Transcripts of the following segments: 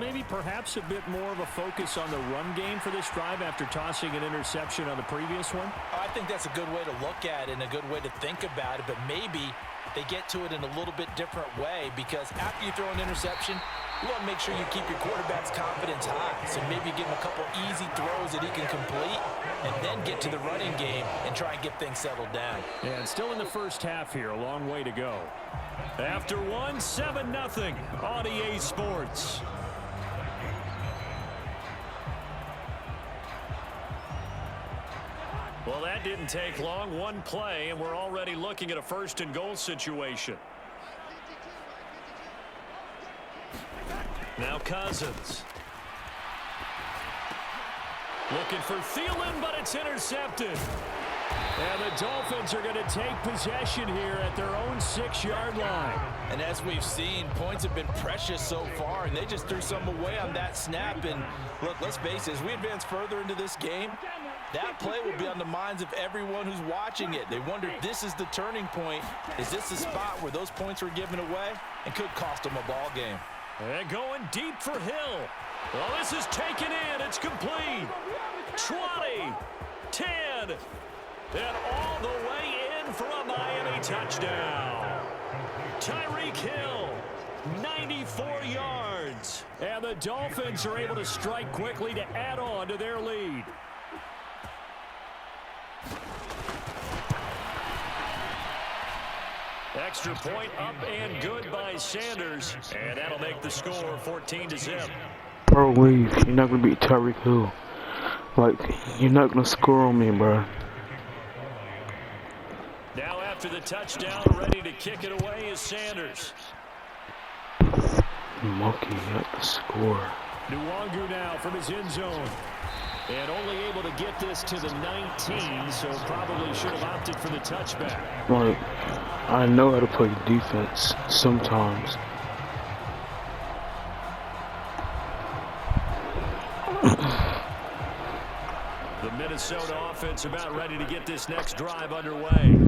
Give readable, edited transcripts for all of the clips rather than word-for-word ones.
maybe perhaps a bit more of a focus on the run game for this drive after tossing an interception on the previous one? I think that's a good way to look at it and a good way to think about it, but maybe they get to it in a little bit different way, because after you throw an interception, you want to make sure you keep your quarterback's confidence high. So maybe give him a couple easy throws that he can complete and then get to the running game and try and get things settled down. And still in the first half here, a long way to go. After one, 7-0 on EA Sports. Well, that didn't take long. One play, and we're already looking at a first-and-goal situation. Now Cousins. Looking for Thielen, but it's intercepted. And the Dolphins are going to take possession here at their own 6-yard line. And as we've seen, points have been precious so far, and they just threw some away on that snap. And look, let's face it, as we advance further into this game, that play will be on the minds of everyone who's watching it. They wonder if this is the turning point. Is this the spot where those points were given away and could cost them a ball game? And going deep for Hill. Well, this is taken in. It's complete. 20, 10, and all the way in for a Miami touchdown. Tyreek Hill, 94 yards. And the Dolphins are able to strike quickly to add on to their lead. Extra point up and good by Sanders. And that'll make the score 14-0. Bro, leave. You're not going to beat Tyreek Hill. Like, you're not going to score on me, bro. Now after the touchdown, ready to kick it away is Sanders. Monkey got the score. Nwangu now from his end zone. And only able to get this to the 19, so probably should have opted for the touchback. Like, I know how to play defense sometimes. The Minnesota offense about ready to get this next drive underway.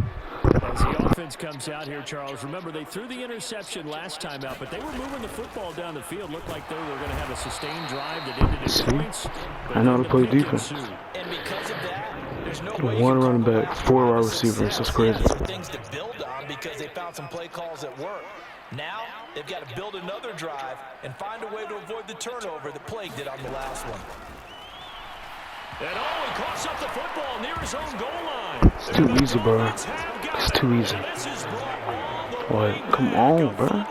As the offense comes out here, Charles, remember they threw the interception last time out, but they were moving the football down the field. Looked like they were going to have a sustained drive that ended in points. I know how to play defense. And because of that, there's no way one running back, 4 wide receivers. That's crazy. Things to build on because they found some play calls that work. Now they've got to build another drive and find a way to avoid the turnover that plagued it on the last one. And he coughs up the football near his own goal line. It's too easy, bro. It's too easy. Like, come on, bro.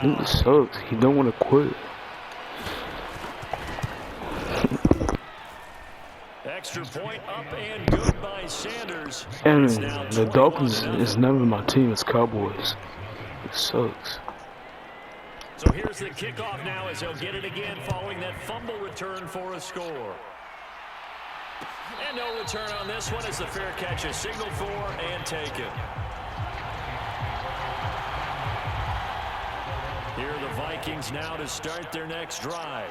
Dude sucks. He don't want to quit. Extra point up and good by Sanders. And the Dolphins is never my team. It's Cowboys. It sucks. So here's the kickoff now as he'll get it again following that fumble return for a score. And no return on this one as the fair catch is signaled for and taken. Here are the Vikings now to start their next drive.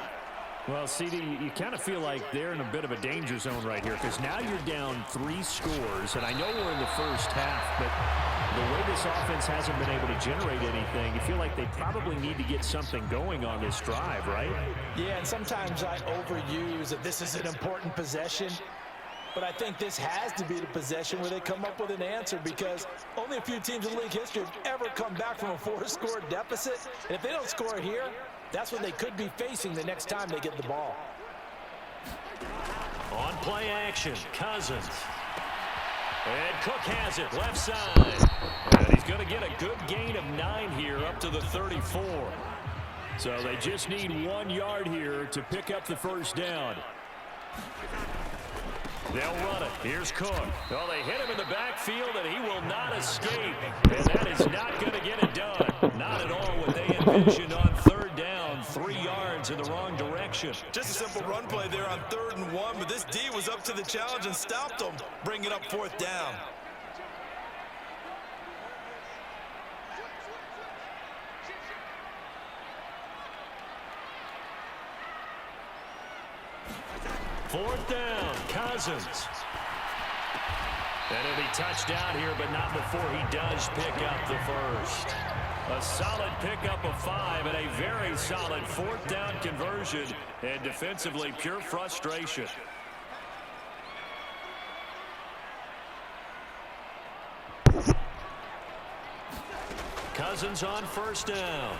Well, CD, you kind of feel like they're in a bit of a danger zone right here because now you're down 3 scores, and I know we're in the first half, but the way this offense hasn't been able to generate anything, you feel like they probably need to get something going on this drive, right? Yeah, and sometimes I overuse that this is an important possession, but I think this has to be the possession where they come up with an answer because only a few teams in league history have ever come back from a 4-score deficit, and if they don't score here, that's what they could be facing the next time they get the ball. On play action, Cousins. And Cook has it, left side. And he's going to get a good gain of 9 here up to the 34. So they just need 1 yard here to pick up the first down. They'll run it. Here's Cook. Well, they hit him in the backfield, and he will not escape. And that is not going to get it done. Not at all what they envisioned on 3rd down. 3 yards in the wrong direction. Just a simple run play there on 3rd and 1, but this D was up to the challenge and stopped them, bringing up 4th down. Fourth down, Cousins. And it'll be touched down here, but not before he does pick up the first. A solid pickup of 5 and a very solid 4th down conversion. And defensively, pure frustration. Cousins on 1st down.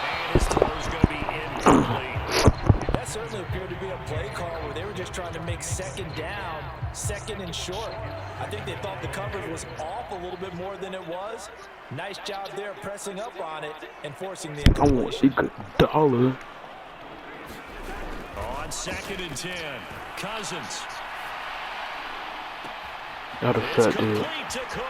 And his throw's going to be incomplete. That certainly appeared to be a play call where they were just trying to make 2nd down, 2nd and short. I think they thought the coverage was off a little bit more than it was. Nice job there pressing up on it and forcing the incompletion. $1. On 2nd and 10, Cousins. Not a It's fat dude. complete to Cook.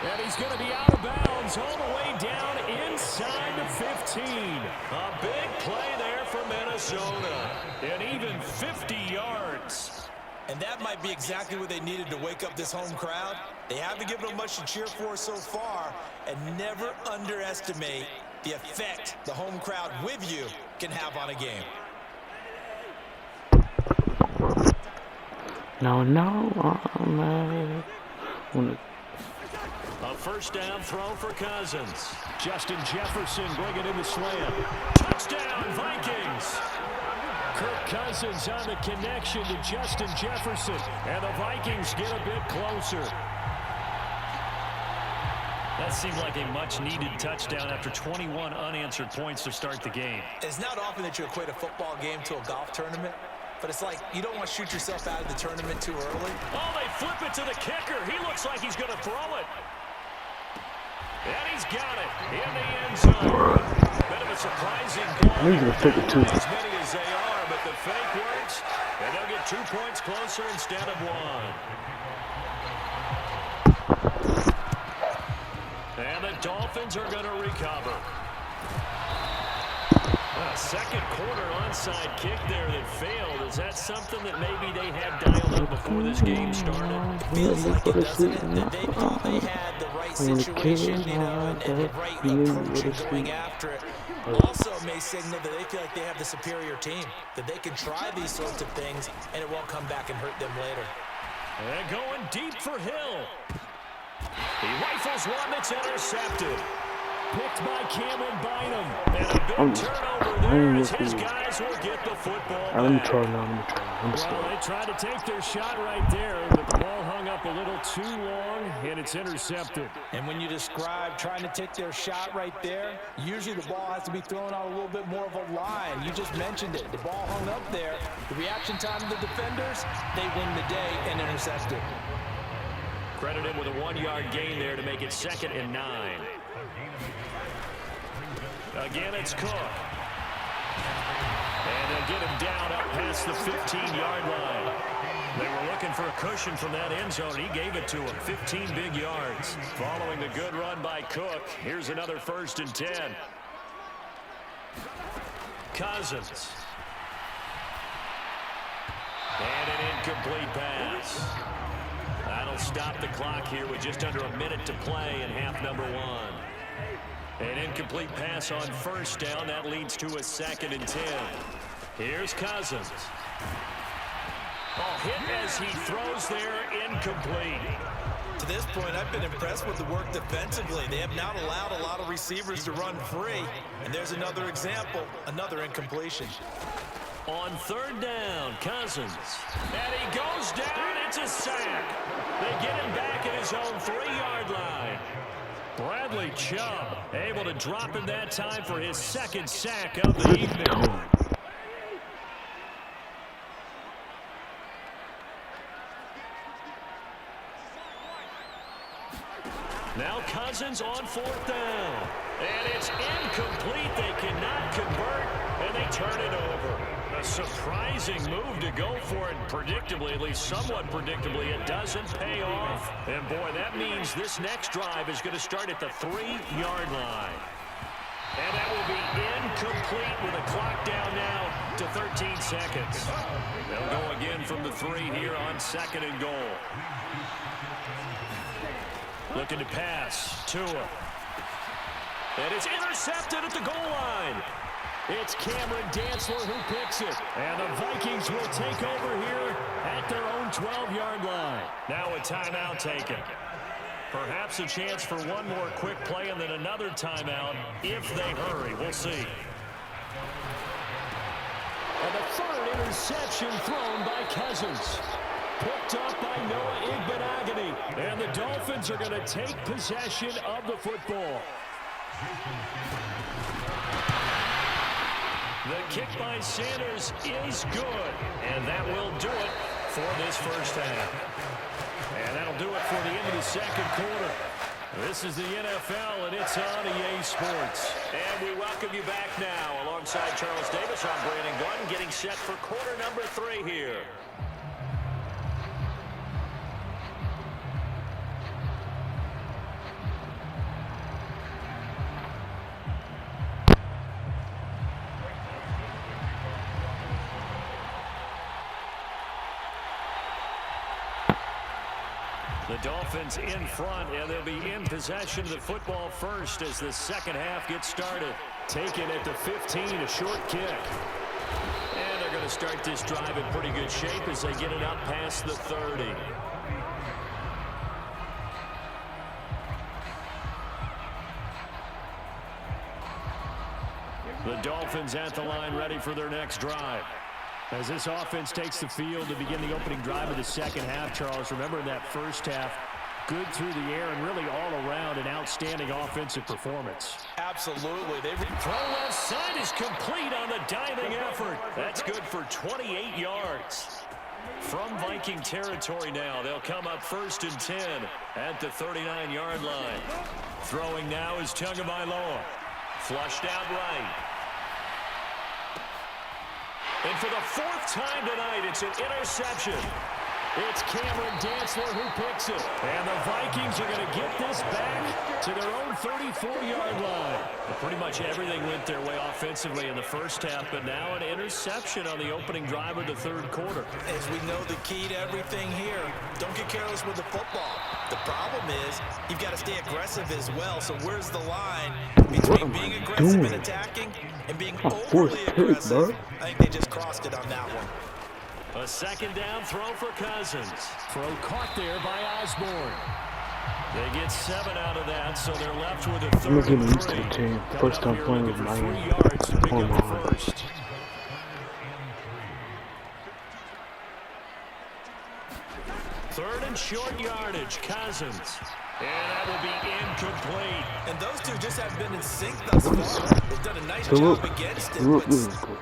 And he's going to be out of bounds all the way down inside the 15. A big play there for Minnesota. And even 50 yards. And that might be exactly what they needed to wake up this home crowd. They haven't given them much to cheer for so far, and never underestimate the effect the home crowd with you can have on a game. No, A 1st down throw for Cousins. Justin Jefferson bringing in the slam. Touchdown, Vikings. Kirk Cousins on the connection to Justin Jefferson. And the Vikings get a bit closer. That seemed like a much-needed touchdown after 21 unanswered points to start the game. It's not often that you equate a football game to a golf tournament, but it's like you don't want to shoot yourself out of the tournament too early. Oh, they flip it to the kicker. He looks like he's going to throw it. And he's got it in the end zone. Bit of a surprising play. He's going to take it too. As many as they are, but the fake works, and they'll get 2 points closer instead of 1. And the Dolphins are going to recover. A 2nd quarter onside kick there that failed. Is that something that maybe they had dialed up before this game started? Feels like it, doesn't it? That they thought they had the right situation, and the right approach in going after it. Also may signal that they feel like they have the superior team, that they can try these sorts of things, and it won't come back and hurt them later. And going deep for Hill. He rifles one that's intercepted. Picked by Cameron Bynum. And a big turnover there as his guys will get the football Let me back. try now. Well, they tried to take their shot right there, but the ball hung up a little too long, and it's intercepted. And when you describe trying to take their shot right there, usually the ball has to be thrown out a little bit more of a line. You just mentioned it. The ball hung up there. The reaction time of the defenders, they win the day and intercept it. Credited with a 1-yard gain there to make it 2nd and 9. Again, it's Cook. And they'll get him down up past the 15-yard line. They were looking for a cushion from that end zone. He gave it to him. 15 big yards. Following the good run by Cook, here's another 1st and 10. Cousins. And an incomplete pass. That'll stop the clock here with just under a minute to play in half number 1. An incomplete pass on 1st down. That leads to a 2nd and 10. Here's Cousins. Oh, hit as he throws there, incomplete. To this point, I've been impressed with the work defensively. They have not allowed a lot of receivers to run free. And there's another example, another incompletion. On 3rd down, Cousins. And he goes down. It's a sack. They get him back at his own 3-yard line. Bradley Chubb able to drop in that time for his 2nd sack of the evening. Now Cousins on 4th down. And it's incomplete. They cannot convert, and they turn it over. A surprising move to go for it. Predictably, at least somewhat predictably, it doesn't pay off. And boy, that means this next drive is going to start at the 3-yard line. And that will be incomplete with a clock down now to 13 seconds. They'll go again from the 3 here on 2nd and goal. Looking to pass. Tua. And it's intercepted at the goal line. It's Cameron Dantzler who picks it. And the Vikings will take over here at their own 12-yard line. Now a timeout taken. Perhaps a chance for one more quick play and then another timeout if they hurry. We'll see. And the third interception thrown by Cousins. Picked up by Noah Igbenogany. And the Dolphins are going to take possession of the football. The kick by Sanders is good. And that will do it for this first half. And that'll do it for the end of the second quarter. This is the NFL, and it's on EA Sports. And we welcome you back now. Alongside Charles Davis, I'm Brandon Gunn, getting set for quarter number 3 here. The Dolphins in front, and they'll be in possession of the football first as the second half gets started. Taken at the 15, a short kick. And they're going to start this drive in pretty good shape as they get it up past the 30. The Dolphins at the line ready for their next drive. As this offense takes the field to begin the opening drive of the second half, Charles, remember in that first half, good through the air and really all around an outstanding offensive performance. Absolutely. Throw left side is complete on the diving effort. That's good for 28 yards. From Viking territory now, they'll come up 1st and 10 at the 39-yard line. Throwing now is Tagovailoa. Flushed out right. And for the 4th time tonight, it's an interception. It's Cameron Dantzler who picks it. And the Vikings are going to get this back to their own 34-yard line. Pretty much everything went their way offensively in the first half, but now an interception on the opening drive of the third quarter. As we know, the key to everything here, don't get careless with the football. The problem is you've got to stay aggressive as well. So where's the line between being aggressive and attacking and being overly aggressive? I think they just crossed it on that one. A second down throw for Cousins. Throw caught there by Osborne. They get 7 out of that, so they're left with a 3rd. I'm getting used to the team. First time playing with Miami. 3 yards to pick Oh up my. the first. Third and short yardage, Cousins. And that will be incomplete. And those two just have been in sync thus far. They've done a nice job against it. But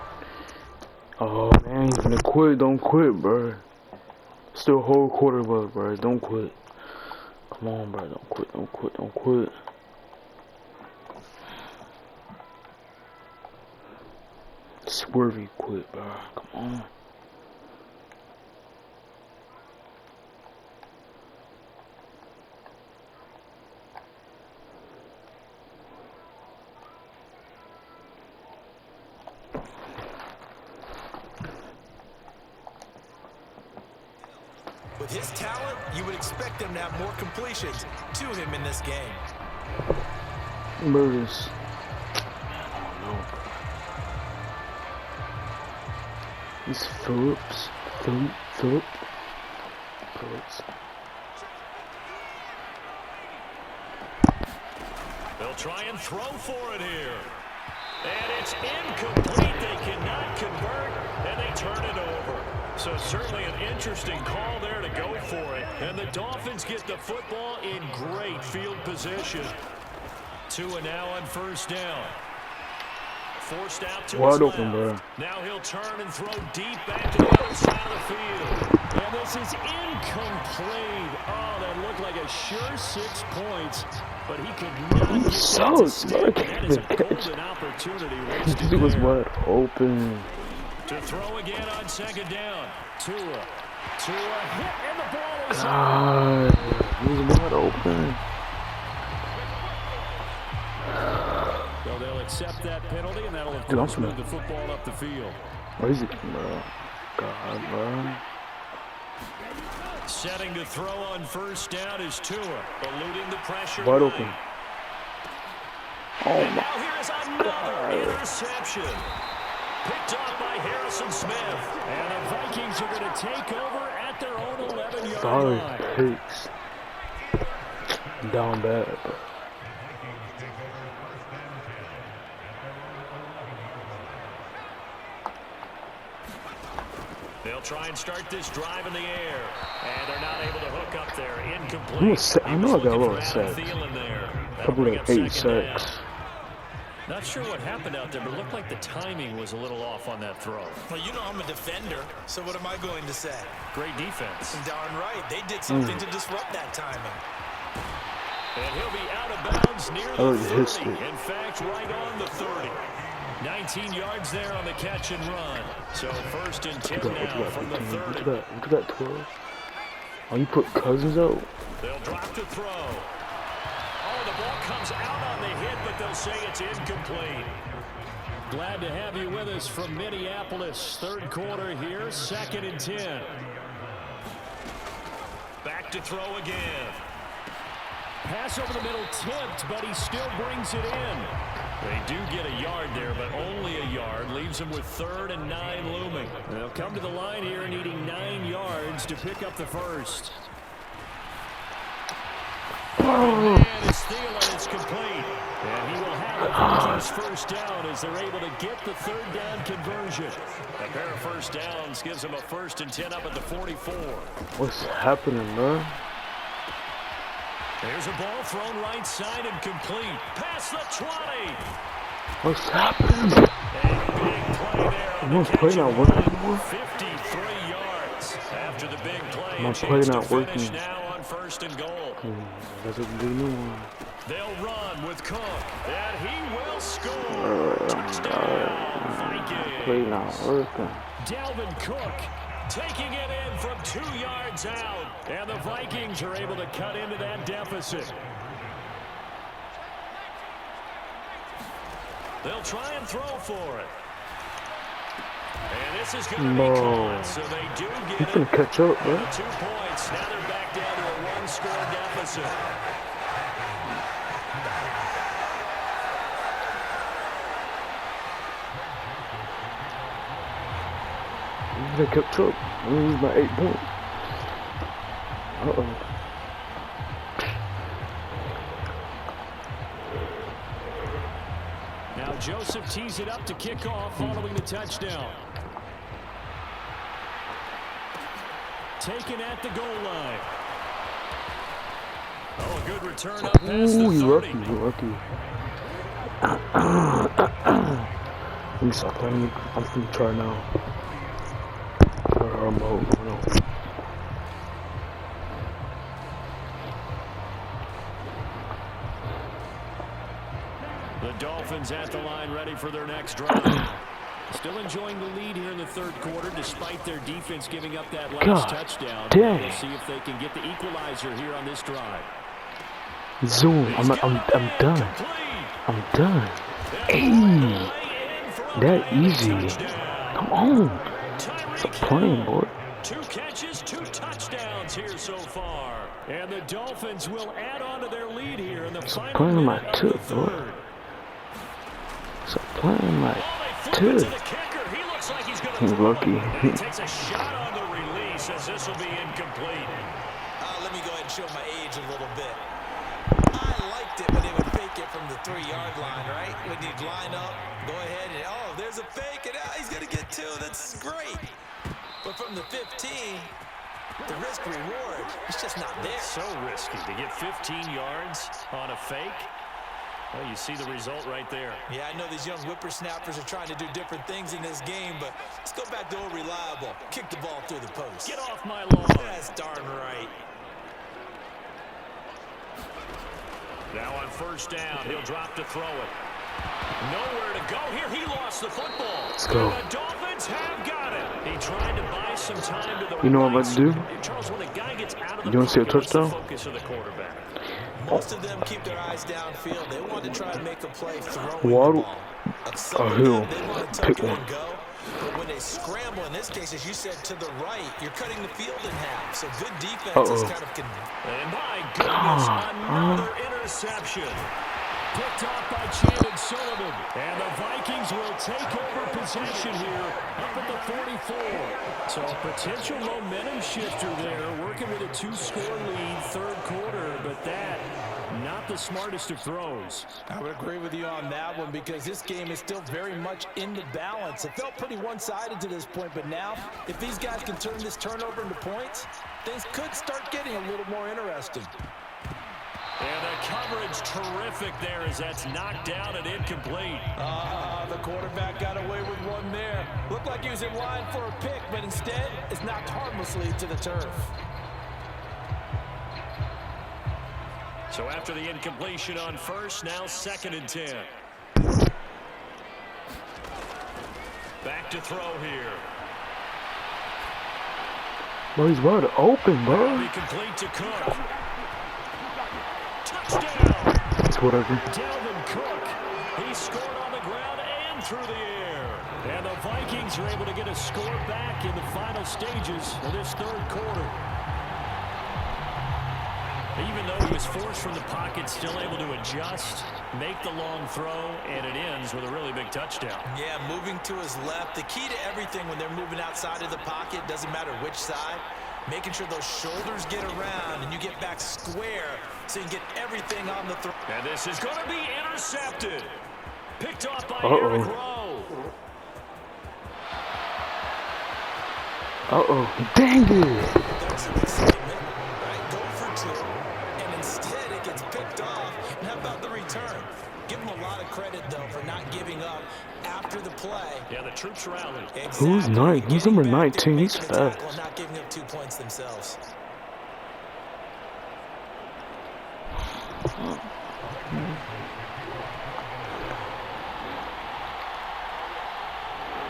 oh man, you're gonna quit. Don't quit, bro. Still whole quarter left, bro. Don't quit. Come on, bro. Don't quit. Don't quit. Don't quit. Swervy quit, bro. Come on. with his talent, you would expect him to have more completions to him in this game. Murders. Oh no. It's Phillips. Phillips. They'll try and throw for it here. And it's incomplete. They cannot convert, and they turn it over. So certainly an interesting call there to go for it. And the Dolphins get the football in great field position. 2 and now on first down. Forced out to wide his open, left. bro. Now he'll turn and throw deep back to the other side of the field. And this is incomplete. Oh, that looked like a sure 6 points. But he could not get So that to stick. I That is a can't catch. golden opportunity wasted He was there. wide open. To throw again on second down. Tua hit, and the ball is up. God, he was wide open. So they'll accept that penalty, and that'll, of Dude, course, I'm move the football up the field. Where is it, bro? God, bro. Setting to throw on first down is Tua, eluding the pressure. Wide lane. open. Oh And my. now here's another interception. Picked off by Harrison Smith. And the Vikings are going to take over at their own 11-yard Sorry, line. picks. Down bad, bro. They'll try and start this drive in the air. And they're not able to hook up there. Incomplete. I know I got a lot of sacks. Probably like 8 sacks. Not sure what happened out there, but it looked like the timing was a little off on that throw. Well, you know I'm a defender, so what am I going to say? Great defense. Darn right. They did something to disrupt that timing. And he'll be out of bounds near the 30. In fact, right on the 30. 19 yards there on the catch and run. So first and 10 now from the 30. Look at that 12. Oh, you put Cousins out? They'll drop to throw. Oh, the ball comes out on the hit, but they'll say it's incomplete. Glad to have you with us from Minneapolis. Third quarter here, 2nd and 10. Back to throw again. Pass over the middle tipped, but he still brings it in. They do get a yard there, but only a yard. Leaves them with 3rd and 9 looming. They'll come to the line here needing 9 yards to pick up the first. And it's Thielen, it's complete. And he will have the Vikings first down as they're able to get the 3rd down conversion. A pair of first downs gives them a 1st and 10 up at the 44. What's happening, man? There's a ball thrown right side and complete. Past the 20. What's happening? And big play there. My play not working anymore? 53 yards after the big play. My play not working. Now on 1st and goal. That's a good new They'll run with Cook, and he will score. Touchdown, Vikings. Play not working. Dalvin Cook taking it in from 2 yards out, and the Vikings are able to cut into that deficit. They'll try and throw for it. And this is going to be caught, so they do get He's gonna catch up, bro. 2 points. Now they're back down to a 1-score deficit. They kept up. I lose by 8 points. Uh-oh. Now Joseph tees it up to kick off following the touchdown. Taken at the goal line. Oh, a good return up past the 30. You're lucky. Let me stop playing. I'm gonna try now. The Dolphins at the line, ready for their next drive. Still enjoying the lead here in the 3rd quarter, despite their defense giving up that last touchdown. Dang. We'll see if they can get the equalizer here on this drive. Zoom. I'm done. I'm done. Hey, that easy. Come on. Stop playing, boy. 2 catches, 2 touchdowns here so far. And the Dolphins will add on to their lead here in the final playing my minute of tip, the boy. 3rd. Stop playing my To tip. the kicker. He looks like he's going to He's lucky. He takes a shot on the release as this will be incomplete. Let me go ahead and show my age a little bit. I liked it when they would fake it from the 3-yard line, right? When you'd line up, go ahead and, oh, there's a fake, and he's going to get 2. That's great. But from the 15, the risk-reward, it's just not there. So risky to get 15 yards on a fake. Well, you see the result right there. Yeah, I know these young whippersnappers are trying to do different things in this game, but let's go back to old reliable. Kick the ball through the post. Get off my lawn. That's darn right. Now on 1st down, he'll drop to throw it. Nowhere to go here. He lost the football. Let's go. And the Dolphins have got it. He tried to buy some time to the You know what I'm about to do? Charles, when a guy gets out of the You want to see a pocket, what's the touchdown? focus of the quarterback? Most of them keep their eyes downfield. They want to try and make a play throwing Waddle. the ball. Some A of hill. them, they want to tuck Pick it one. and go. But when they scramble, in this case, as you said, to the right, you're cutting the field in half. So good defense is kind of... And my goodness, another interception. Picked off by Chandon Sullivan. And the Vikings will take over possession here up at the 44. So a potential momentum shifter there, working with a 2-score lead, third quarter, but that, not the smartest of throws. I would agree with you on that one because this game is still very much in the balance. It felt pretty one-sided to this point, but now, if these guys can turn this turnover into points, things could start getting a little more interesting. And the coverage terrific there as that's knocked down and incomplete. The quarterback got away with one there. Looked like he was in line for a pick, but instead it's knocked harmlessly to the turf. So after the incompletion on first, now 2nd and 10. Back to throw here. Bro, he's wide open, bro. Be complete to Cook. Touchdown. It's whatever. Dalvin Cook. He scored on the ground and through the air. And the Vikings are able to get a score back in the final stages of this third quarter. Even though he was forced from the pocket, still able to adjust, make the long throw, and it ends with a really big touchdown. Yeah, moving to his left. The key to everything when they're moving outside of the pocket, doesn't matter which side, making sure those shoulders get around and you get back square so you can get everything on the throw. And this is going to be intercepted. Picked off by Eric Rowe. Dang it. There's an excitement, right? Go for two, and instead it gets picked off. And how about the return? Give him a lot of credit, though, for not giving up after the play. Yeah, the troops rallied. Exactly. Who's 9? Who's number 19? He's fast. Not giving up 2 points themselves.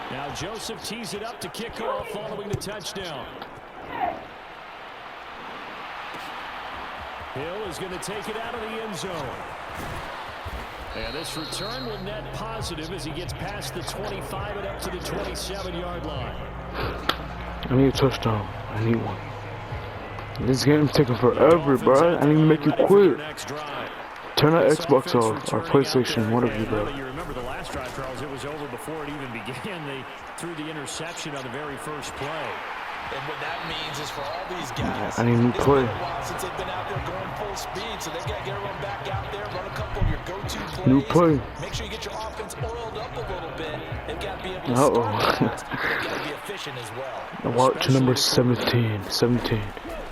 Now Joseph tees it up to kick off following the touchdown. Hill is going to take it out of the end zone. And this return will net positive as he gets past the 25 and up to the 27-yard line. I need a touchdown. I need one. This game's taking forever, bro. I need to make you quit. Turn that Xbox off or PlayStation, whatever you got. You remember the last drive, Charles, it was over before it even began. They threw the interception on the very first play. And what that means is for all these guys, I need a new play. It's been a while since they've been out there going full speed, so they got to get everyone back out there, run a couple of your go-to plays. New play. Make sure you get your offense oiled up a little bit. They've got to be able to start fast, but they've got to be efficient as well. Watch number 17. 17.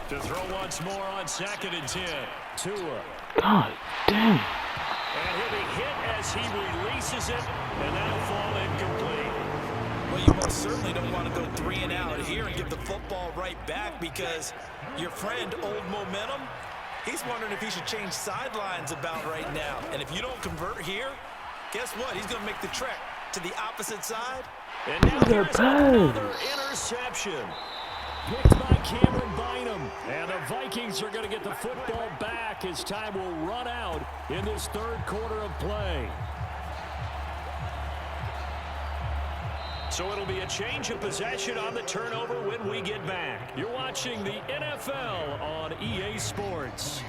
To throw once more on 2nd and 10. Tua. God damn. And he'll be hit as he releases it, and that'll fall incomplete. Well, you most certainly don't want to go 3 and out here and give the football right back because your friend, Old Momentum, he's wondering if he should change sidelines about right now. And if you don't convert here, guess what? He's going to make the trek to the opposite side. And now here's another interception. Picked by Cameron Bynum. And the Vikings are going to get the football back as time will run out in this third quarter of play. So it'll be a change of possession on the turnover when we get back. You're watching the NFL on EA Sports.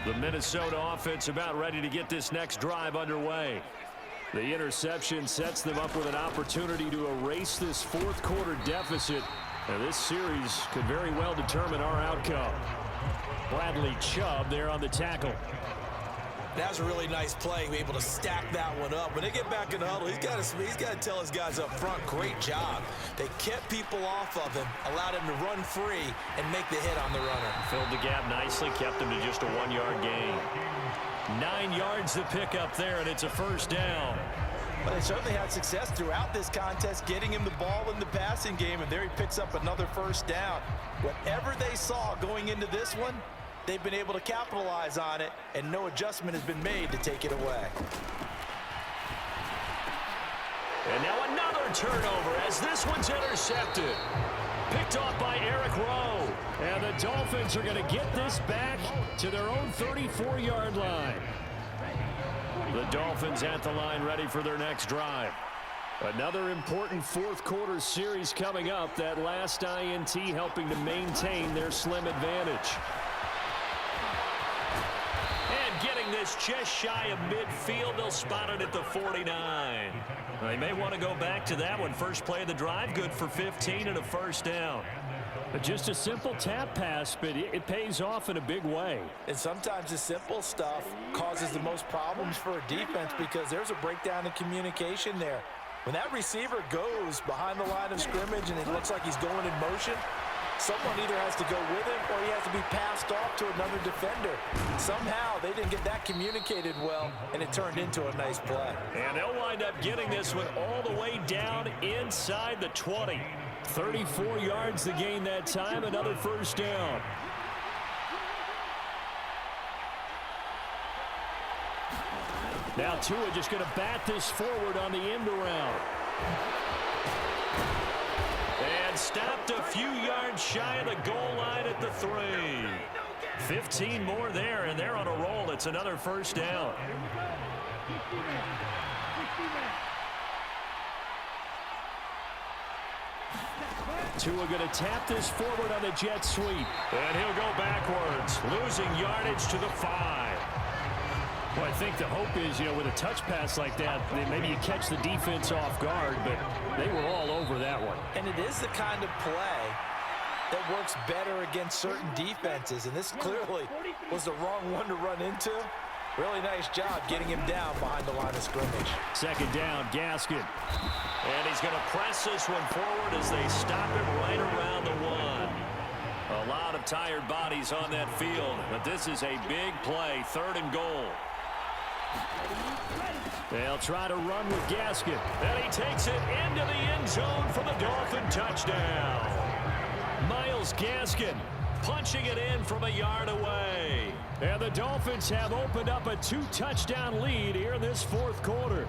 The Minnesota offense about ready to get this next drive underway. The interception sets them up with an opportunity to erase this fourth quarter deficit. And this series could very well determine our outcome. Bradley Chubb there on the tackle. That was a really nice play, be able to stack that one up. When they get back in the huddle, he's got to tell his guys up front, great job. They kept people off of him, allowed him to run free and make the hit on the runner. Filled the gap nicely, kept him to just a 1-yard gain. 9 yards to pick up there, and it's a first down. But they certainly had success throughout this contest, getting him the ball in the passing game, and there he picks up another first down. Whatever they saw going into this one, they've been able to capitalize on it, and no adjustment has been made to take it away. And now another turnover as this one's intercepted. Picked off by Eric Rowe. And the Dolphins are going to get this back to their own 34-yard line. The Dolphins at the line ready for their next drive. Another important fourth quarter series coming up. That last INT helping to maintain their slim advantage. And getting this just shy of midfield. They'll spot it at the 49. They may want to go back to that one. First play of the drive, good for 15 and a first down. Just a simple tap pass, but it pays off in a big way. And sometimes the simple stuff causes the most problems for a defense because there's a breakdown in communication there. When that receiver goes behind the line of scrimmage and it looks like he's going in motion, someone either has to go with him or he has to be passed off to another defender. Somehow they didn't get that communicated well, and it turned into a nice play. And they'll wind up getting this one all the way down inside the 20. 34 yards to gain that time, another first down. Now Tua just going to bat this forward on the end around. And stopped a few yards shy of the goal line at the 3. 15 more there, and they're on a roll. It's another first down. Tua going to tap this forward on the jet sweep. And he'll go backwards, losing yardage to the 5. Well, I think the hope is, with a touch pass like that, maybe you catch the defense off guard, but they were all over that one. And it is the kind of play that works better against certain defenses, and this clearly was the wrong one to run into. Really nice job getting him down behind the line of scrimmage. Second down, Gaskin. And he's going to press this one forward as they stop him right around the 1. A lot of tired bodies on that field, but this is a big play, 3rd and goal. They'll try to run with Gaskin. And he takes it into the end zone for the Dolphin touchdown. Myles Gaskin punching it in from a yard away. And the Dolphins have opened up a 2-touchdown lead here in this fourth quarter.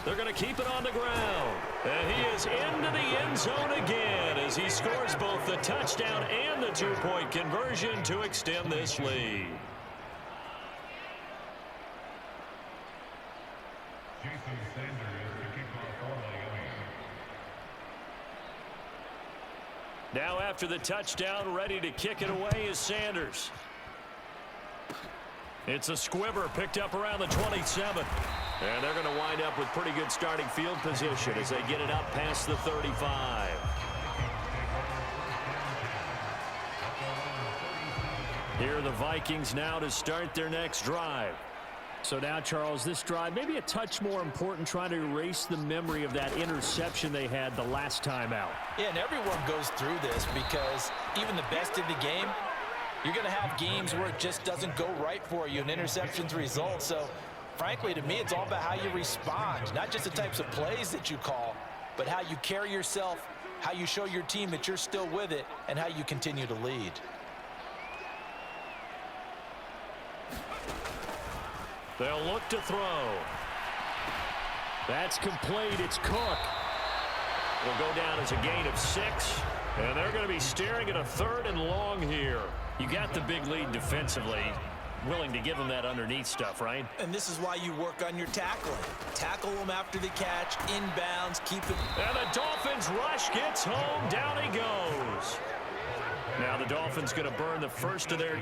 They're going to keep it on the ground. And he is into the end zone again as he scores both the touchdown and the 2-point conversion to extend this lead. Now after the touchdown, ready to kick it away is Sanders. It's a squibber picked up around the 27. And they're going to wind up with pretty good starting field position as they get it up past the 35. Here are the Vikings now to start their next drive. So now, Charles, this drive maybe a touch more important, trying to erase the memory of that interception they had the last time out. Yeah, and everyone goes through this because even the best in the game, you're going to have games where it just doesn't go right for you and interceptions result. So, frankly, to me, it's all about how you respond, not just the types of plays that you call, but how you carry yourself, how you show your team that you're still with it, and how you continue to lead. They'll look to throw. That's complete. It's Cook. Will go down as a gain of 6. And they're going to be staring at a 3rd and long here. You got the big lead defensively. Willing to give them that underneath stuff, right? And this is why you work on your tackling. Tackle them after the catch, inbounds, keep it. And the Dolphins rush gets home. Down he goes. Now the Dolphins going to burn the first of their